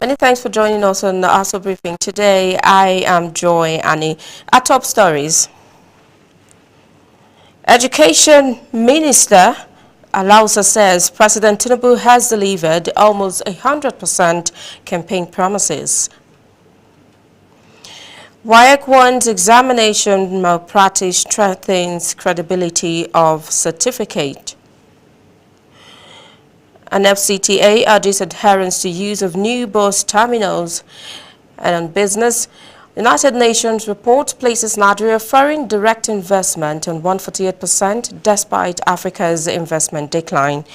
Many thanks for joining us on the Aso Briefing. Today, I am Joy Annie. Our top stories. Education Minister Alausa says President Tinubu has delivered almost 100% campaign promises. WAEC warns examination malpractice strengthens credibility of certificate. An FCTA urges adherence to use of new bus terminals. And on business, United Nations report places Nigeria foreign direct investment on 148% despite Africa's investment decline.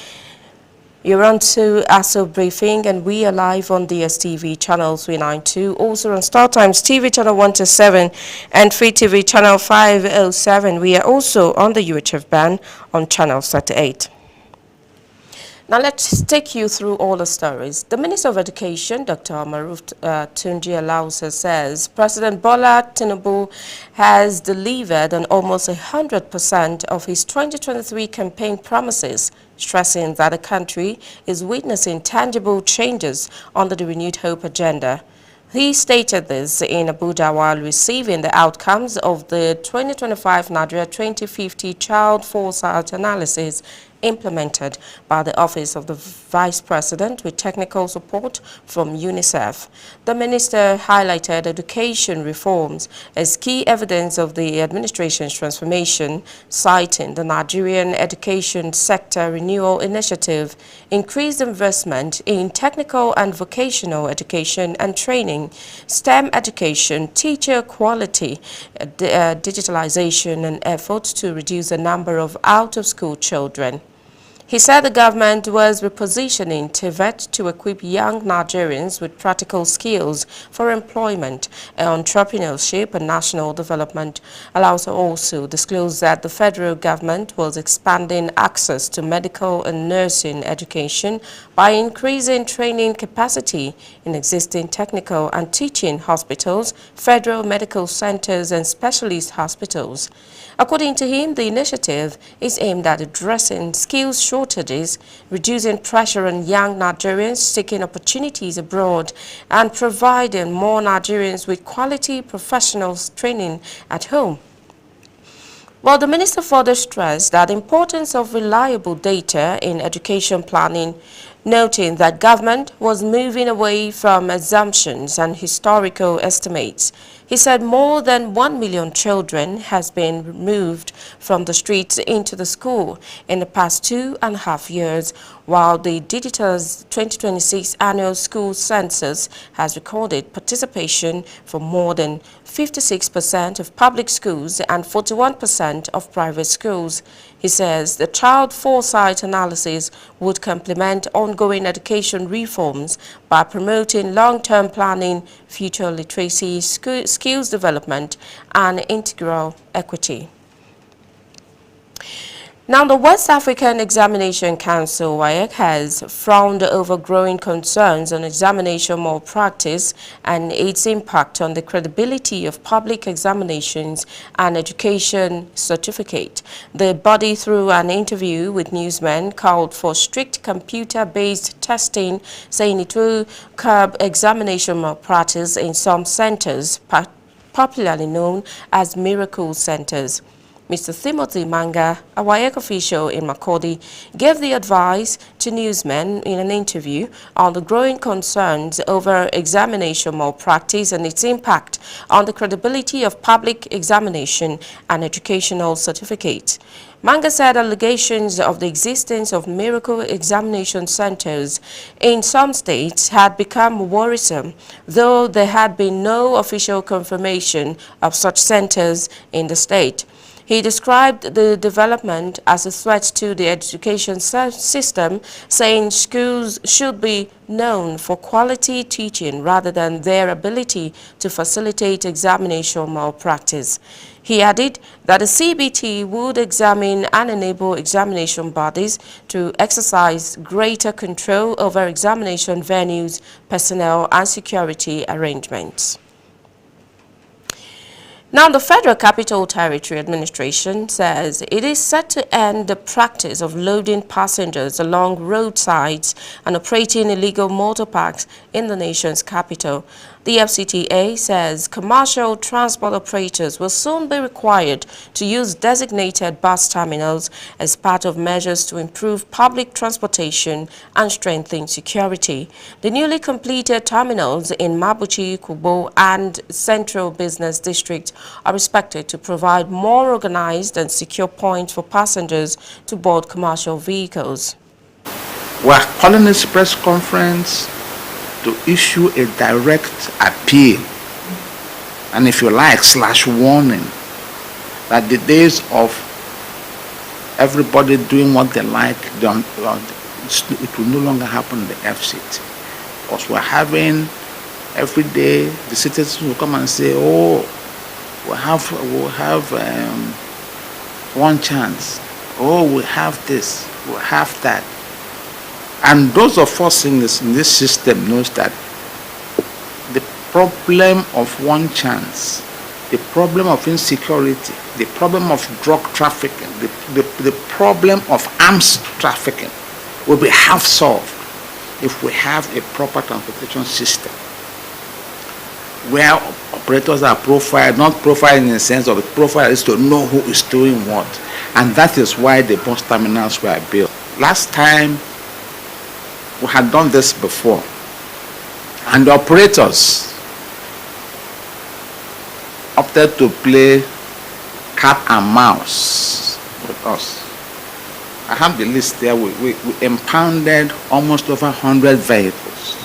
You're on to Aso Briefing, and we are live on DSTV channel 392, also on Star Times TV channel 127 and Free TV channel 507. We are also on the UHF band on channel 38. Now let's take you through all the stories. The Minister of Education, Dr. Maruf Tunji Alausa, says President Bola Tinubu has delivered on almost 100% of his 2023 campaign promises, stressing that the country is witnessing tangible changes under the Renewed Hope agenda. He stated this in Abuja while receiving the outcomes of the 2025 Nigeria 2050 Child Foresight Analysis implemented by the Office of the Vice President with technical support from UNICEF. The minister highlighted education reforms as key evidence of the administration's transformation, citing the Nigerian education sector renewal initiative, increased investment in technical and vocational education and training, STEM education, teacher quality, digitalization, and efforts to reduce the number of out-of-school children. He said the government was repositioning TVET to equip young Nigerians with practical skills for employment, entrepreneurship, and national development. Alausa also disclosed that the federal government was expanding access to medical and nursing education by increasing training capacity in existing technical and teaching hospitals, federal medical centers, and specialist hospitals. According to him, the initiative is aimed at addressing skills shortages, reducing pressure on young Nigerians seeking opportunities abroad, and providing more Nigerians with quality professional training at home. While the minister further stressed that the importance of reliable data in education planning, noting that government was moving away from assumptions and historical estimates. He said more than 1 million children has been removed from the streets into the school in the past 2.5 years, while the Digital's 2026 annual school census has recorded participation for more than 56% of public schools and 41% of private schools. He says the child foresight analysis would complement ongoing education reforms by promoting long-term planning, future literacy, skills development, and integral equity. Now, the West African Examination Council, WAEC, has frowned over growing concerns on examination malpractice and its impact on the credibility of public examinations and education certificate. The body, through an interview with newsmen, called for strict computer-based testing, saying it will curb examination malpractice in some centers, popularly known as miracle centers. Mr. Timothy Manga, a WAEC official in Makurdi, gave the advice to newsmen in an interview on the growing concerns over examination malpractice and its impact on the credibility of public examination and educational certificates. Manga said allegations of the existence of miracle examination centers in some states had become worrisome, though there had been no official confirmation of such centers in the state. He described the development as a threat to the education system, saying schools should be known for quality teaching rather than their ability to facilitate examination malpractice. He added that the CBT would examine and enable examination bodies to exercise greater control over examination venues, personnel, and security arrangements. Now, the Federal Capital Territory Administration says it is set to end the practice of loading passengers along roadsides and operating illegal motor parks in the nation's capital. The FCTA says commercial transport operators will soon be required to use designated bus terminals as part of measures to improve public transportation and strengthen security. The newly completed terminals in Mabuchi, Kubo, and Central Business District are expected to provide more organized and secure points for passengers to board commercial vehicles. We're calling this press conference to issue a direct appeal, and if you like, /warning, that the days of everybody doing what they like, it will no longer happen in the FCT. Because we're having, every day, the citizens will come and say, oh, we'll have one chance. Oh, we have this, we'll have that. And those of us in this system knows that the problem of one chance, the problem of insecurity, the problem of drug trafficking, the problem of arms trafficking will be half solved if we have a proper transportation system where operators are profiled, not profiled in the sense of the profile is to know who is doing what. And that is why the bus terminals were built. Last time, we had done this before, and the operators opted to play cat and mouse with us. I have the list there. We impounded almost over 100 vehicles.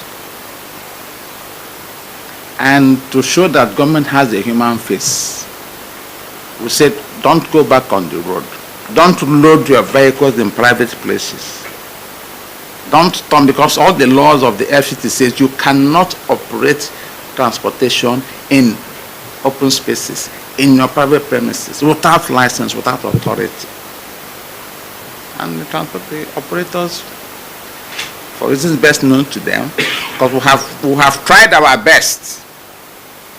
And to show that government has a human face, we said, don't go back on the road. Don't load your vehicles in private places. Don't turn, because all the laws of the FCT says you cannot operate transportation in open spaces, in your private premises, without license, without authority. And the operators, for reasons best known to them, because we have tried our best.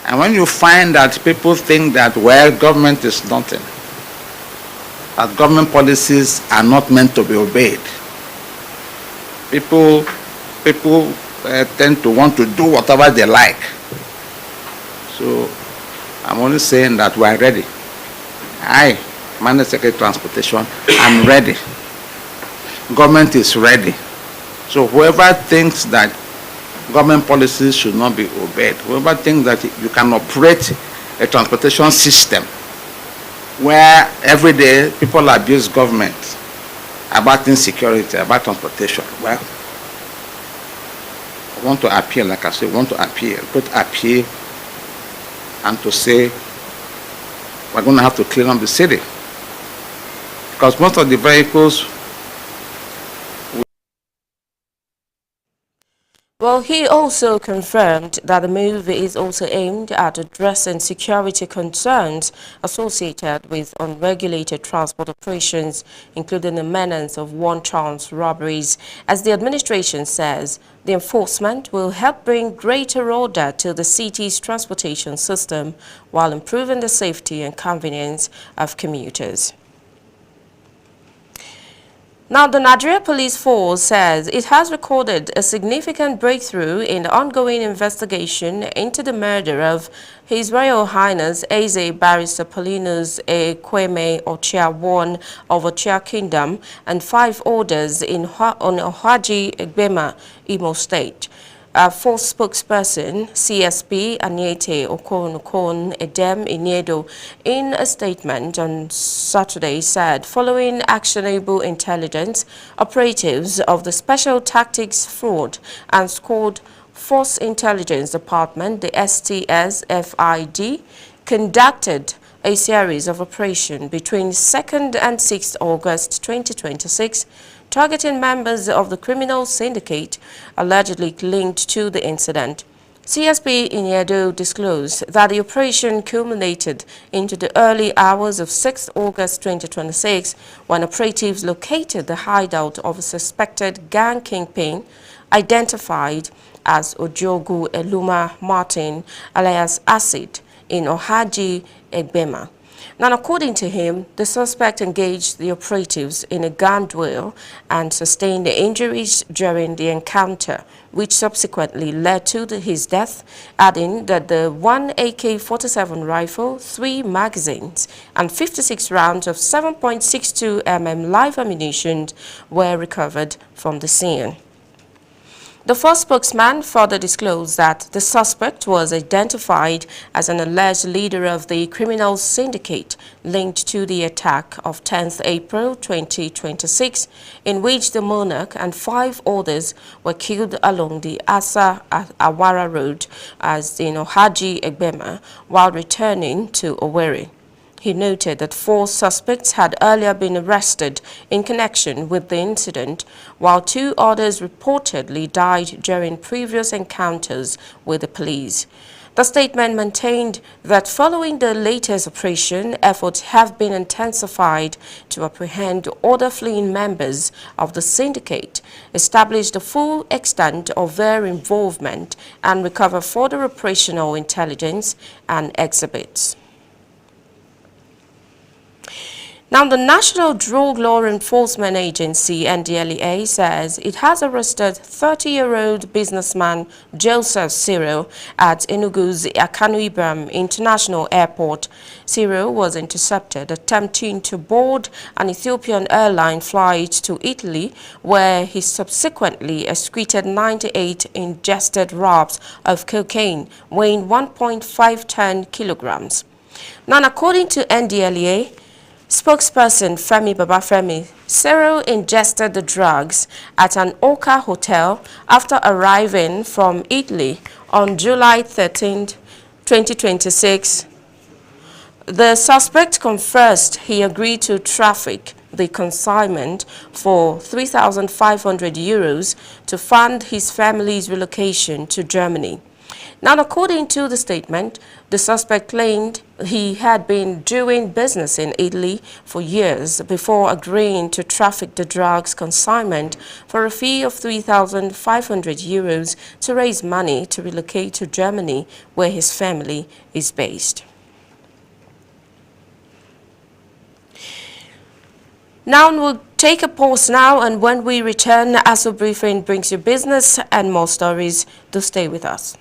And when you find that people think that, well, government is nothing, that government policies are not meant to be obeyed, people tend to want to do whatever they like. So I'm only saying that we are ready. I, Managed Secretary Transportation, I'm ready. Government is ready. So whoever thinks that government policies should not be obeyed, whoever thinks that you can operate a transportation system where every day people abuse government about insecurity, about transportation, well, I want to appeal, like I said, want to appeal, put appeal, and to say we're going to have to clean up the city. Because most of the vehicles. Well, he also confirmed that the move is also aimed at addressing security concerns associated with unregulated transport operations, including the menace of one-chance robberies. As the administration says, the enforcement will help bring greater order to the city's transportation system while improving the safety and convenience of commuters. Now, the Nigeria Police Force says it has recorded a significant breakthrough in the ongoing investigation into the murder of His Royal Highness Eze Barrister Paulinus Ekweme Ochia I of Ochia Kingdom and 5 others on Ohaji Egbema, Imo State. Force spokesperson CSP Anyete Okon Edem Iniedo, in a statement on Saturday, said following actionable intelligence, operatives of the Special Tactics Fraud and Squad Force Intelligence Department, the STS-FID, conducted a series of operations between 2nd and 6th August 2026, targeting members of the criminal syndicate allegedly linked to the incident. CSP Iniedo disclosed that the operation culminated into the early hours of 6th August 2026 when operatives located the hideout of a suspected gang kingpin identified as Ojogu Eluma Martin alias Acid in Ohaji Egbema. Now, according to him, the suspect engaged the operatives in a gun duel and sustained injuries during the encounter, which subsequently led to his death, adding that the 1 AK-47 rifle, 3 magazines, and 56 rounds of 7.62 mm live ammunition were recovered from the scene. The first spokesman further disclosed that the suspect was identified as an alleged leader of the criminal syndicate linked to the attack of 10th April 2026, in which the monarch and 5 others were killed along the Asa Awara Road as Haji Egbema while returning to Owerri. He noted that 4 suspects had earlier been arrested in connection with the incident, while 2 others reportedly died during previous encounters with the police. The statement maintained that following the latest operation, efforts have been intensified to apprehend other fleeing members of the syndicate, establish the full extent of their involvement, and recover further operational intelligence and exhibits. Now, the National Drug Law Enforcement Agency, NDLEA, says it has arrested 30-year-old businessman Joseph Cyril at Enugu's Akanu Ibom International Airport. Cyril was intercepted attempting to board an Ethiopian airline flight to Italy, where he subsequently excreted 98 ingested wraps of cocaine weighing 1.510 kilograms. Now, according to NDLEA, spokesperson Femi Babafemi, Cyril ingested the drugs at an Oka hotel after arriving from Italy on July 13, 2026. The suspect confessed he agreed to traffic the consignment for 3,500 euros to fund his family's relocation to Germany. Now, according to the statement, the suspect claimed he had been doing business in Italy for years before agreeing to traffic the drugs consignment for a fee of 3,500 euros to raise money to relocate to Germany, where his family is based. Now we'll take a pause now, and when we return, Aso Briefing brings you business and more stories. Do stay with us.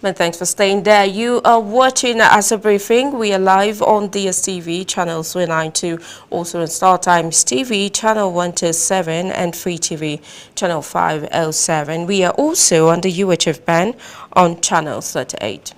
And thanks for staying there. You are watching Aso Briefing. We are live on DSTV channel 392, also on Star Times TV channel 127 and Free TV channel 507. We are also on the UHF band on channel 38.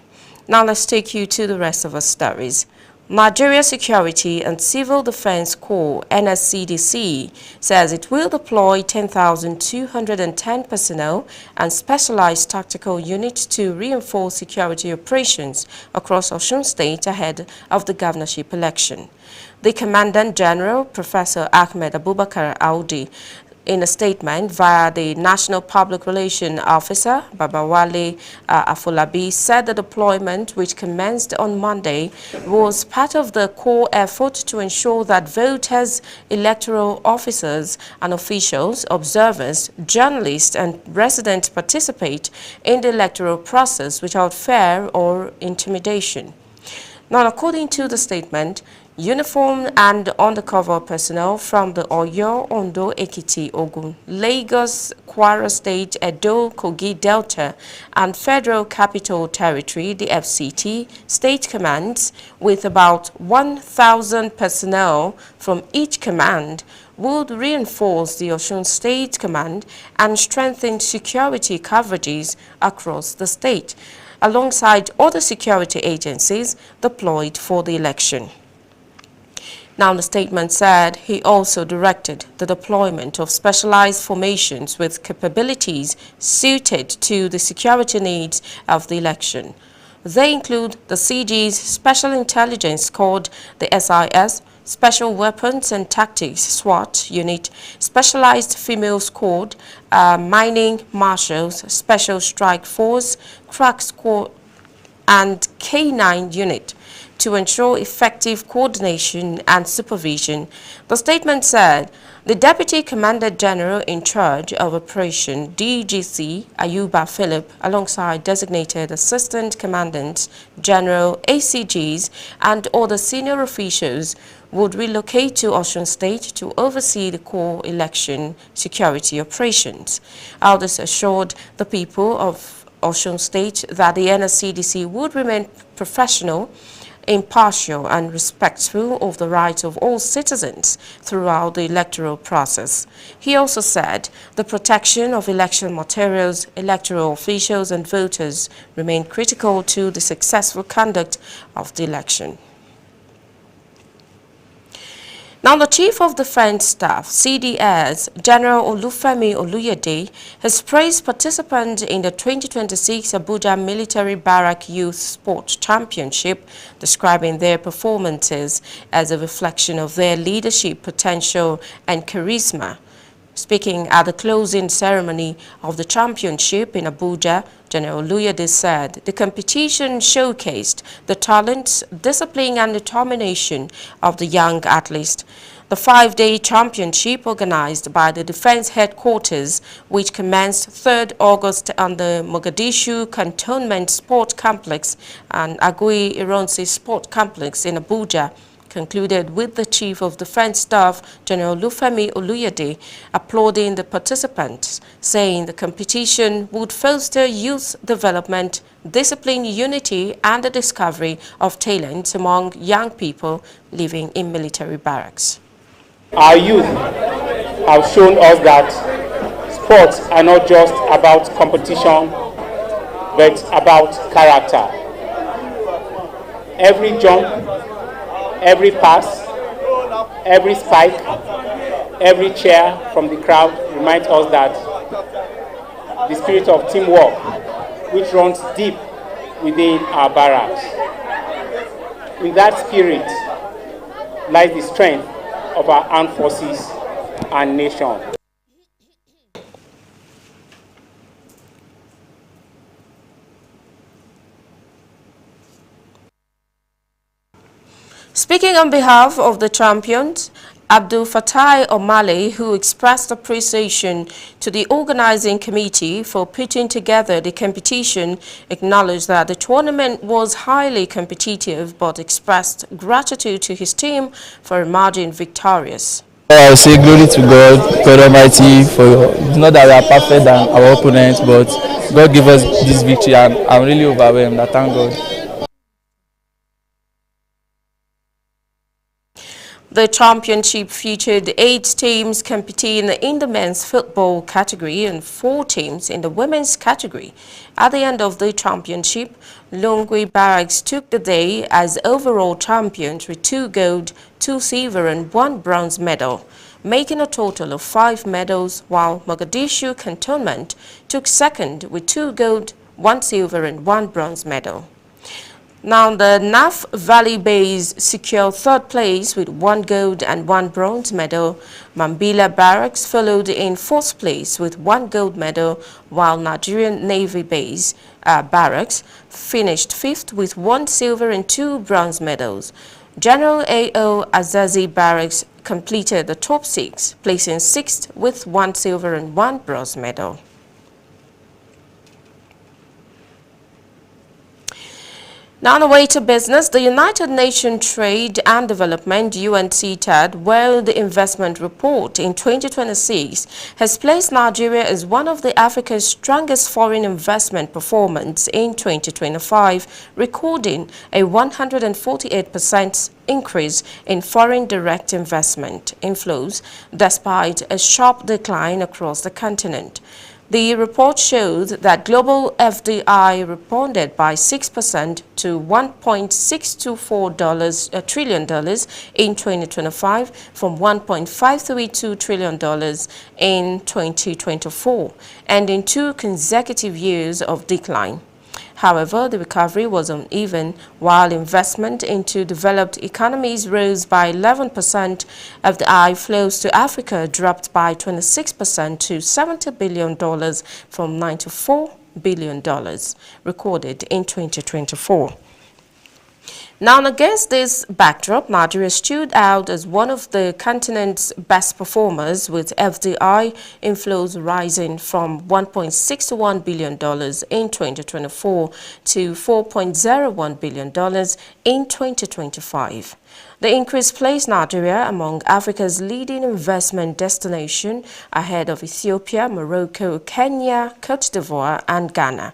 Now let's take you to the rest of our stories. Nigeria Security and Civil Defense Corps (NSCDC) says it will deploy 10,210 personnel and specialized tactical units to reinforce security operations across Osun State ahead of the governorship election. The Commandant General, Professor Ahmed Abubakar Audi, in a statement via the National Public Relations Officer, Babawale Afolabi, said the deployment, which commenced on Monday, was part of the core effort to ensure that voters, electoral officers and officials, observers, journalists and residents participate in the electoral process without fear or intimidation. Now, according to the statement, uniformed and undercover personnel from the Oyo, Ondo, Ekiti, Ogun, Lagos, Kwara State, Edo, Kogi Delta, and Federal Capital Territory, the FCT, state commands, with about 1,000 personnel from each command, would reinforce the Osun State Command and strengthen security coverages across the state, alongside other security agencies deployed for the election. Now, the statement said he also directed the deployment of specialized formations with capabilities suited to the security needs of the election. They include the CG's Special Intelligence Squad, the SIS, Special Weapons and Tactics SWAT Unit, Specialized Female Squad, Mining Marshals, Special Strike Force, Crack Squad, and K9 Unit to ensure effective coordination and supervision. The statement said the Deputy Commander General in charge of Operation DGC, Ayuba Philip, alongside designated Assistant Commandants, General ACGs, and other senior officials would relocate to Osun State to oversee the core election security operations. Aldous assured the people of Osun State that the NSCDC would remain professional, impartial and respectful of the rights of all citizens throughout the electoral process. He also said the protection of election materials, electoral officials and voters remain critical to the successful conduct of the election. Now, the Chief of Defense Staff, CDS, General Olufemi Oluyede, has praised participants in the 2026 Abuja Military Barrack Youth Sport Championship, describing their performances as a reflection of their leadership potential and charisma. Speaking at the closing ceremony of the championship in Abuja, General Oluyede said the competition showcased the talents, discipline and determination of the young athletes. The 5-day championship, organized by the Defense Headquarters, which commenced 3rd August on the Mogadishu Cantonment Sport Complex and Agui Ironsi Sport Complex in Abuja, concluded with the Chief of Defense Staff, General Olufemi Oluyede, applauding the participants, saying the competition would foster youth development, discipline, unity, and the discovery of talent among young people living in military barracks. Our youth have shown us that sports are not just about competition, but about character. Every jump, every pass, every spike, every cheer from the crowd reminds us that the spirit of teamwork, which runs deep within our barracks. In that spirit lies the strength of our armed forces and nation. Speaking on behalf of the champions, Abdul Fatai Omale, who expressed appreciation to the organizing committee for putting together the competition, acknowledged that the tournament was highly competitive but expressed gratitude to his team for emerging victorious. I will say glory to God, God Almighty, for not that we are perfect than our opponents, but God gave us this victory and I'm really overwhelmed. I thank God. The championship featured 8 teams competing in the men's football category and 4 teams in the women's category. At the end of the championship, Longwe Barracks took the day as overall champions with 2 gold, 2 silver and 1 bronze medal, making a total of 5 medals, while Mogadishu Cantonment took second with 2 gold, 1 silver and 1 bronze medal. Now, the Naf Valley Base secured 3rd place with 1 gold and 1 bronze medal. Mambila Barracks followed in 4th place with 1 gold medal, while Nigerian Navy Base Barracks finished 5th with 1 silver and 2 bronze medals. General A.O. Azazi Barracks completed the top 6, placing 6th with 1 silver and 1 bronze medal. Now on the way to business, the United Nations Trade and Development (UNCTAD) World Investment Report in 2026 has placed Nigeria as one of the Africa's strongest foreign investment performance in 2025, recording a 148% increase in foreign direct investment inflows, despite a sharp decline across the continent. The report showed that global FDI responded by 6% to $1.624 trillion in 2025 from $1.532 trillion in 2024, ending 2 consecutive years of decline. However, the recovery was uneven. While investment into developed economies rose by 11%, FDI flows to Africa dropped by 26% to $70 billion from $94 billion recorded in 2024. Now, against this backdrop, Nigeria stood out as one of the continent's best performers, with FDI inflows rising from $1.61 billion in 2024 to $4.01 billion in 2025. The increase placed Nigeria among Africa's leading investment destination, ahead of Ethiopia, Morocco, Kenya, Cote d'Ivoire and Ghana,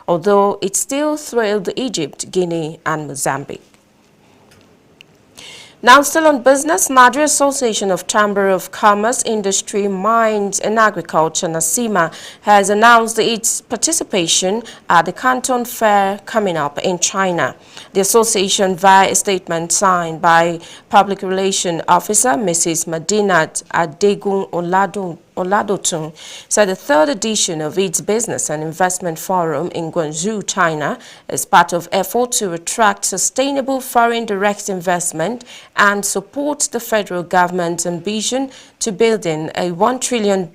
although it still trailed Egypt, Guinea and Mozambique. Now, still on business, Nigeria Association of Chamber of Commerce, Industry, Mines and Agriculture, NASIMA, has announced its participation at the Canton Fair coming up in China. The association, via a statement signed by Public Relations Officer Mrs. Madinat Adegun Oladotun, said the 3rd edition of its Business and Investment Forum in Guangzhou, China, is part of effort to attract sustainable foreign direct investment and support the federal government's ambition to building a $1 trillion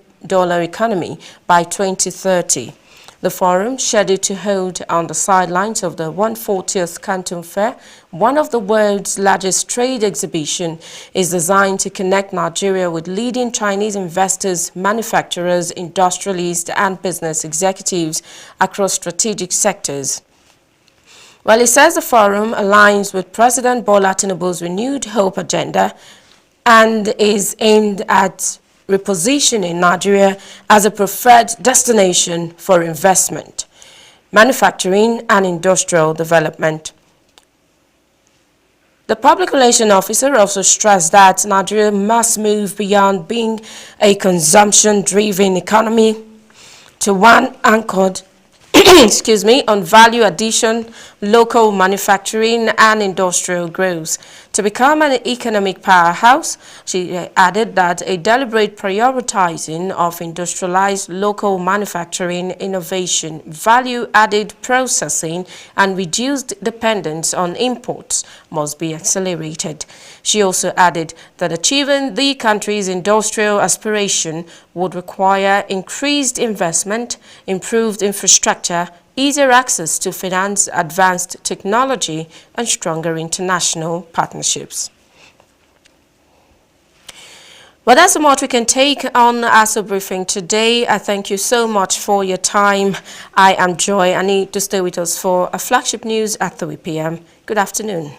economy by 2030. The forum, scheduled to hold on the sidelines of the 140th Canton Fair, one of the world's largest trade exhibition, is designed to connect Nigeria with leading Chinese investors, manufacturers, industrialists and business executives across strategic sectors. Well, it says the forum aligns with President Bola Tinubu's renewed hope agenda and is aimed at repositioning Nigeria as a preferred destination for investment, manufacturing and industrial development. The Public Relations Officer also stressed that Nigeria must move beyond being a consumption-driven economy to one anchored on value addition, local manufacturing and industrial growth. To become an economic powerhouse, she added that a deliberate prioritizing of industrialized local manufacturing, innovation, value-added processing and reduced dependence on imports must be accelerated. She also added that achieving the country's industrial aspiration would require increased investment, improved infrastructure, easier access to finance, advanced technology, and stronger international partnerships. Well, that's so much we can take on Aso Briefing today. I thank you so much for your time. I am Joy. I need to stay with us for a flagship news at 3 p.m. Good afternoon.